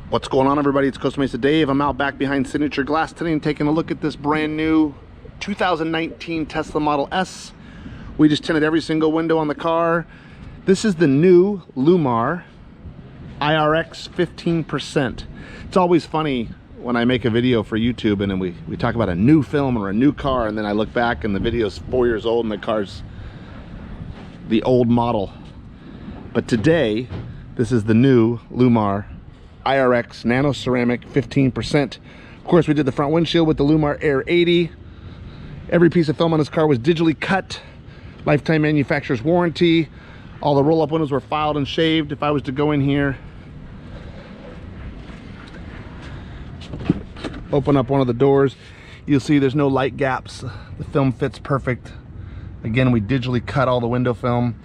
What's going on, everybody? It's Costa Mesa Dave. I'm out back behind Signature Glass Tinting taking a look at this brand new 2019 Tesla Model S. We just tinted every single window on the car. This is the new Lumar IRX 15%. It's always funny when I make a video for YouTube and then we talk about a new film or a new car, and then I look back and the video's 4 years old and the car's the old model. But today, this is the new Lumar IRX Nano Ceramic 15%. Of course, we did the front windshield with the Lumar Air 80. Every piece of film on this car was digitally cut. Lifetime manufacturer's warranty. All the roll-up windows were filed and shaved. If I was to go in here, open up one of the doors, you'll see there's no light gaps. The film fits perfect. Again, we digitally cut all the window film.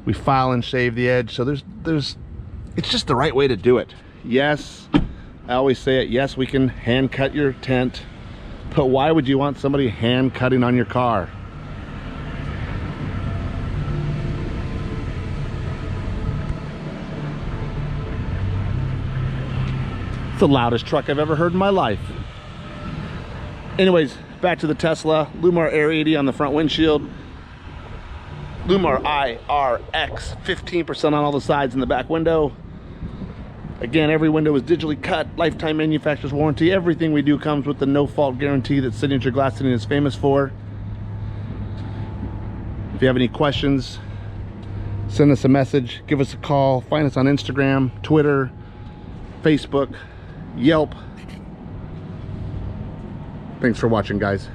We file and shave the edge. So it's just the right way to do it. Yes, I always say it, yes, we can hand cut your tint, but why would you want somebody hand cutting on your car? It's the loudest truck I've ever heard in my life. Anyways, back to the Tesla. Lumar Air 80 on the front windshield. Lumar IRX 15% on all the sides and the back window. Again, every window is digitally cut, lifetime manufacturer's warranty. Everything we do comes with the no-fault guarantee that Signature Glass Tinting is famous for. If you have any questions, send us a message, give us a call, find us on Instagram, Twitter, Facebook, Yelp. Thanks for watching, guys.